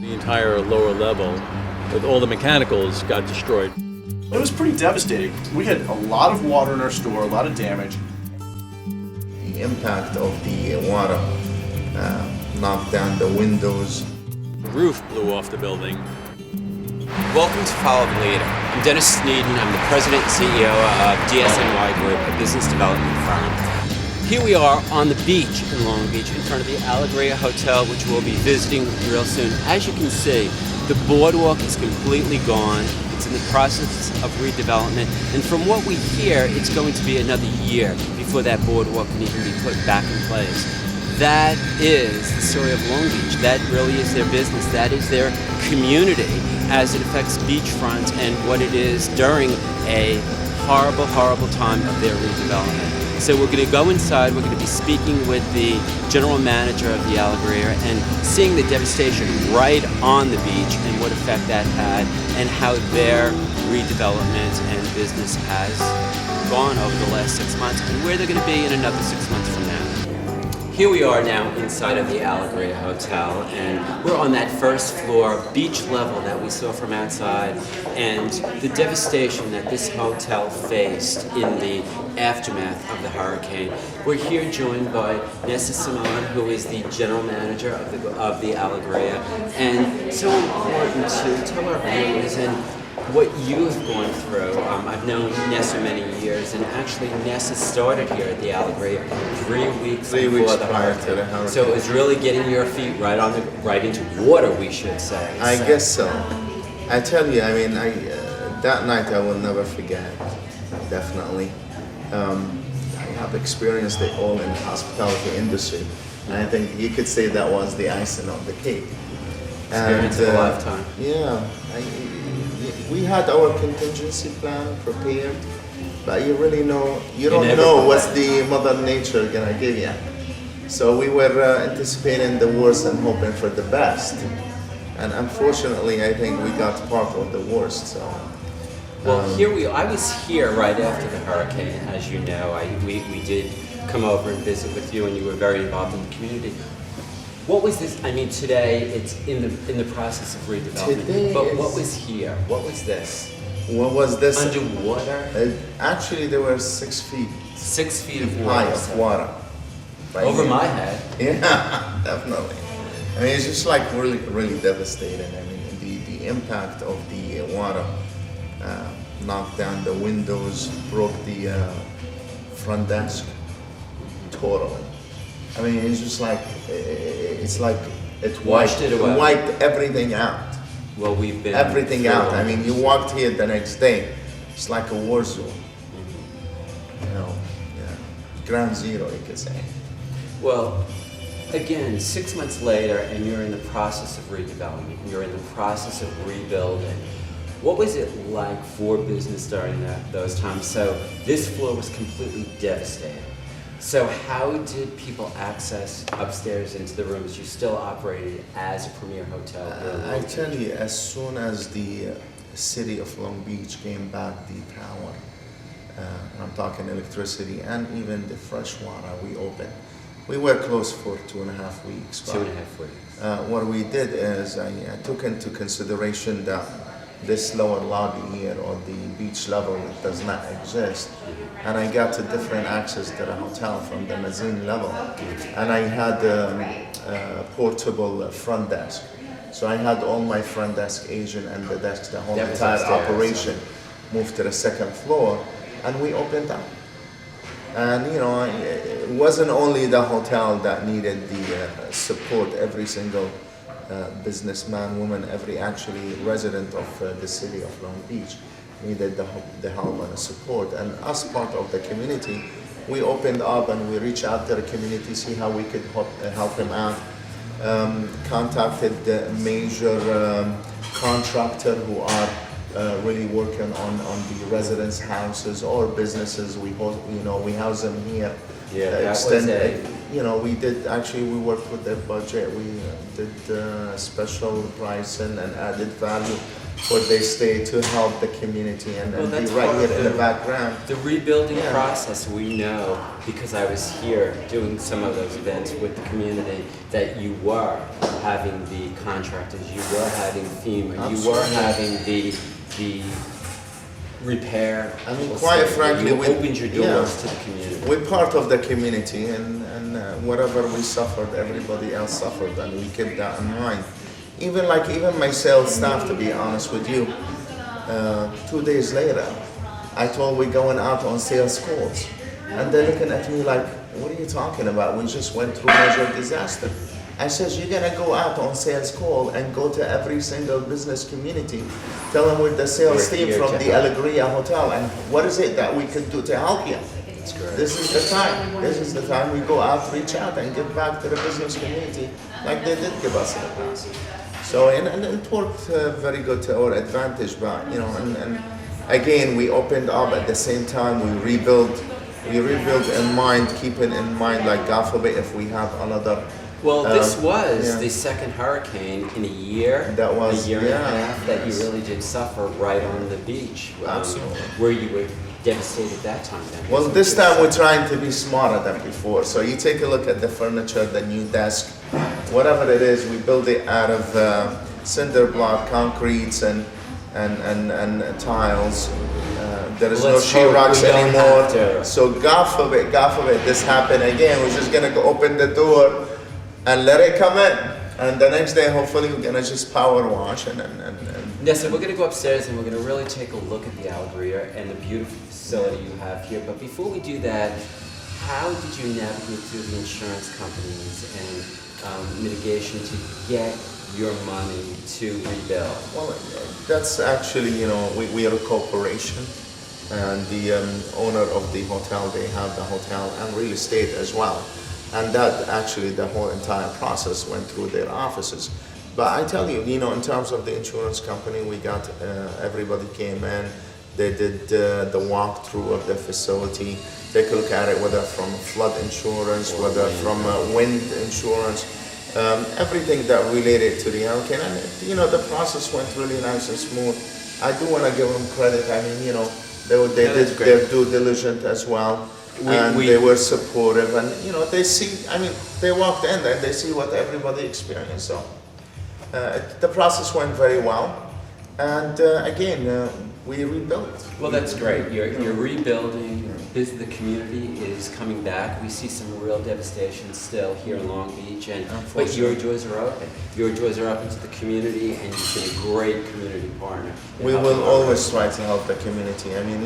The entire lower level with all the mechanicals got destroyed. It was pretty devastating. We had a lot of water in our store, a lot of damage. The impact of the water knocked down the windows. The roof blew off the building. Welcome to Follow the Leader. I'm Dennis Sneeden. I'm the president and CEO of DSNY Group, a business development firm. Here we are on the beach in Long Beach in front of the Allegria Hotel, which we'll be visiting real soon. As you can see, the boardwalk is completely gone. It's in the process of redevelopment. And from what we hear, it's going to be another year before that boardwalk can even be put back in place. That is the story of Long Beach. That really is their business. That is their community as it affects beachfront and what it is during a horrible, horrible time of their redevelopment. So we're going to go inside, we're going to be speaking with the general manager of the Allegria and seeing the devastation right on the beach and what effect that had and how their redevelopment and business has gone over the last 6 months and where they're going to be in another 6 months from now. Here we are now inside of the Allegria Hotel, and we're on that first floor, beach level that we saw from outside, and the devastation that this hotel faced in the aftermath of the hurricane. We're here joined by Nessa Simone, who is the general manager of the Allegria, and so important to tell our viewers and what you have gone through. I've known Nessa many years, and actually Nessa started here at the Allegria 3 weeks before the hurricane. So it was really getting your feet right into water, we should say. I guess so. I tell you, I mean, that night I will never forget, definitely. I have experienced it all in the hospitality industry, and I think you could say that was the icing on the cake. Experience of a lifetime. Yeah. We had our contingency plan prepared, but you don't know what's the Mother Nature gonna give you. So we were anticipating the worst and hoping for the best, and unfortunately, I think we got part of the worst. So. Well, I was here right after the hurricane, as you know. We did come over and visit with you, and you were very involved in the community. What was this? I mean, today it's in the process of redevelopment. But what was here? What was this? What was this? Underwater? Actually, there were 6 feet. 6 feet of High water. of water. Over my head. Yeah, definitely. I mean, it's just like really, really devastating. I mean, the impact of the water knocked down the windows, broke the front desk totally. I mean, it's just like, it Washed it away. wiped everything out. Well, we've been Everything out. I mean, you walked here the next day, it's like a war zone. You know, yeah. Ground zero, you could say. Well, again, 6 months later, and you're in the process of redevelopment. You're in the process of rebuilding. What was it like for business during those times? So this floor was completely devastated. So how did people access upstairs into the rooms? You still operated as a premier hotel here in Long I Beach. tell you, as soon as the city of Long Beach came back the power, and I'm talking electricity and even the fresh water, we opened. We were closed for 2.5 weeks. 2.5 weeks. What we did is I took into consideration that this lower lobby here or the beach level does not exist, and I got a different access to the hotel from the mezzanine level, and I had a portable front desk. So I had all my front desk agent and the desk, the whole entire operation moved to the second floor, and we opened up. And you know, it wasn't only the hotel that needed the support. Every single businessman, woman, every actually resident of the city of Long Beach needed the help and the support. And as part of the community, we opened up and we reached out to the community, see how we could help them out. Contacted the major contractor who are really working on the residents' houses or businesses. We house them here. Yeah, that was we worked with their budget. We did special pricing and added value for their stay to help the community and be right here in the background. The rebuilding process, we know, because I was here doing some of those events with the community, that you were having the contractors, you were having FEMA, you Absolutely. were having the repair. I mean, we'll quite say, frankly, you we opened your doors yeah. to the community. We're part of the community, and whatever we suffered, everybody else suffered, and we kept that in mind. Even my sales staff, to be honest with you, 2 days later, I told we're going out on sales calls, and they're looking at me like, "What are you talking about? We just went through major disaster." I says, "You're gonna go out on sales call and go to every single business community, tell them we're the sales We're team here from to the help. Allegria Hotel, and what is it that we could do to help you?" That's great. This is the time. This is the time we go out, reach out, and give back to the business community like they did give us in the past. So, and it worked very good to our advantage, but and again, we opened up at the same time. We rebuilt in mind, keeping in mind, like, God forbid, if we have another. Well, this was yeah. the second hurricane in a year, That was- a year and yeah, a half that yes. you really did suffer right on the beach. Absolutely. Where you were devastated that time. Then. Well, this time we're trying to be smarter than before. So you take a look at the furniture, the new desk, whatever it is, we build it out of cinder block, concretes, and tiles. There is no Let's hope sheetrocks we don't anymore. have to. So God forbid, this happen again. We're just gonna go open the door and let it come in. And the next day, hopefully, we're gonna just power wash and Nessa, we're going to go upstairs and we're going to really take a look at the Allegria and the beautiful facility you have here. But before we do that, how did you navigate through the insurance companies and mitigation to get your money to rebuild? Well, that's actually, we are a corporation, and the owner of the hotel, they have the hotel and real estate as well. And that actually, the whole entire process went through their offices. But I tell you, in terms of the insurance company, we got, everybody came in, they did the walkthrough of the facility, take a look at it, whether from flood insurance, whether from wind insurance, everything that related to the hurricane. And the process went really nice and smooth. I do want to give them credit. I mean, they did their due diligence as well. They were supportive, and they see. I mean, they walked in and they see what everybody experienced. So the process went very well, and again, we rebuilt. Well, that's great. You're rebuilding. The community is coming back. We see some real devastation still here in Long Beach, but your doors are open. Your doors are open to the community, and you've been a great community partner. We will always try to help the community. I mean,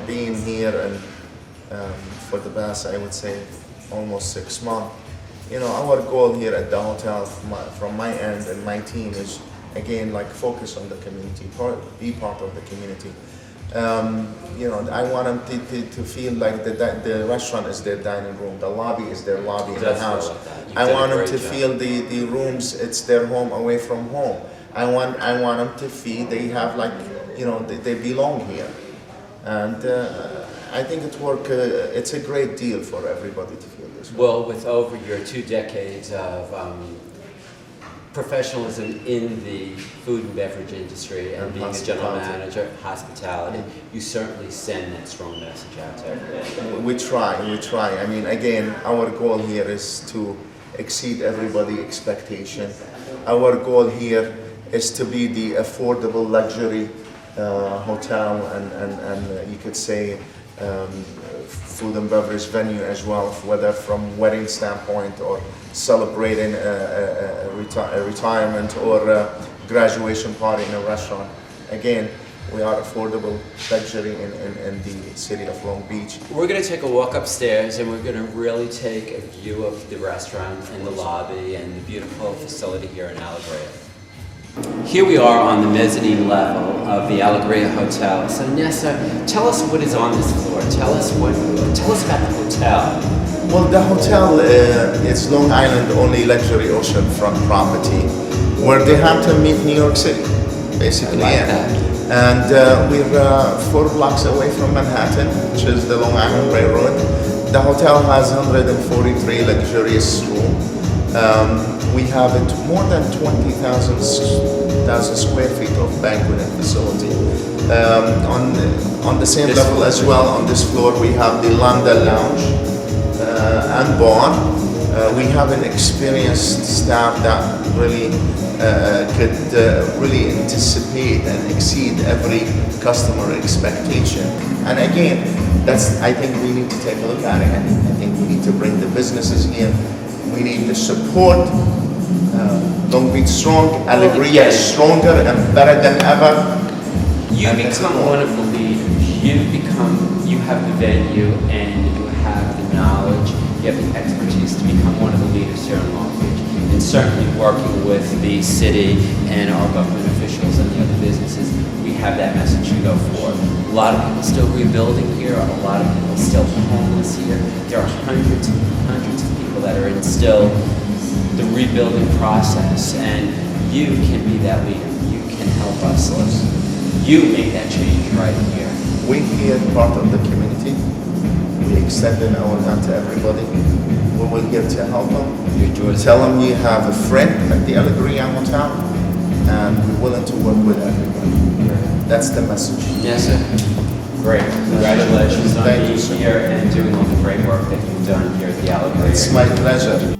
being here and for the past, I would say, almost 6 months. Our goal here at the hotel, from my end and my team, is again, like, focus on the community, be part of the community. I want them to feel like the restaurant is their dining room, the lobby is their lobby in the house. I want them to feel the rooms, it's their home away from home. I want them to feel they have, like, they belong here. And I think it's a great deal for everybody to feel this way. Well, with over your 2 decades of professionalism in the food and beverage industry and being a general manager, hospitality, you certainly send that strong message out to everybody. We try. I mean, again, our goal here is to exceed everybody's expectation. Our goal here is to be the affordable luxury hotel and you could say food and beverage venue as well, whether from wedding standpoint or celebrating a retirement or a graduation party in a restaurant. Again, we are affordable luxury in the city of Long Beach. We're going to take a walk upstairs and we're going to really take a view of the restaurant and the lobby and the beautiful facility here in Allegria. Here we are on the mezzanine level of the Allegria Hotel. So Nessa, tell us what is on this floor. Tell us about the hotel. Well, the hotel is Long Island only luxury oceanfront property where they have to meet New York City, basically. I like that. And we're 4 blocks away from Manhattan, which is the Long Island Railroad. The hotel has 143 luxurious rooms. We have more than 20,000 square feet of banqueting facility. On the same level as well, on this floor we have the Landa Lounge and bar. We have an experienced staff that really could really anticipate and exceed every customer expectation. And again, I think we need to take a look at it. I think we need to bring the businesses in. We need to support Long Beach strong, Allegria is stronger and better than ever. You become one of the leaders. You have the venue and you have the knowledge, you have the expertise to become one of the leaders here in Long Beach. And certainly working with the city and our government officials and the other businesses, we have that message to go forward. A lot of people still rebuilding here, a lot of people still homeless here. There are hundreds of people that are in still the rebuilding process, and you can be that leader. You can help us. You make that change right here. We here part of the community. We extending our hand to everybody. We will here to help them. Tell them you have a friend at the Allegria Hotel, and we're willing to work with everybody. That's the message. Yes, sir. Great. Congratulations on Thank you, being sir. here and doing all the great work that you've done here at the Allegria. It's my pleasure.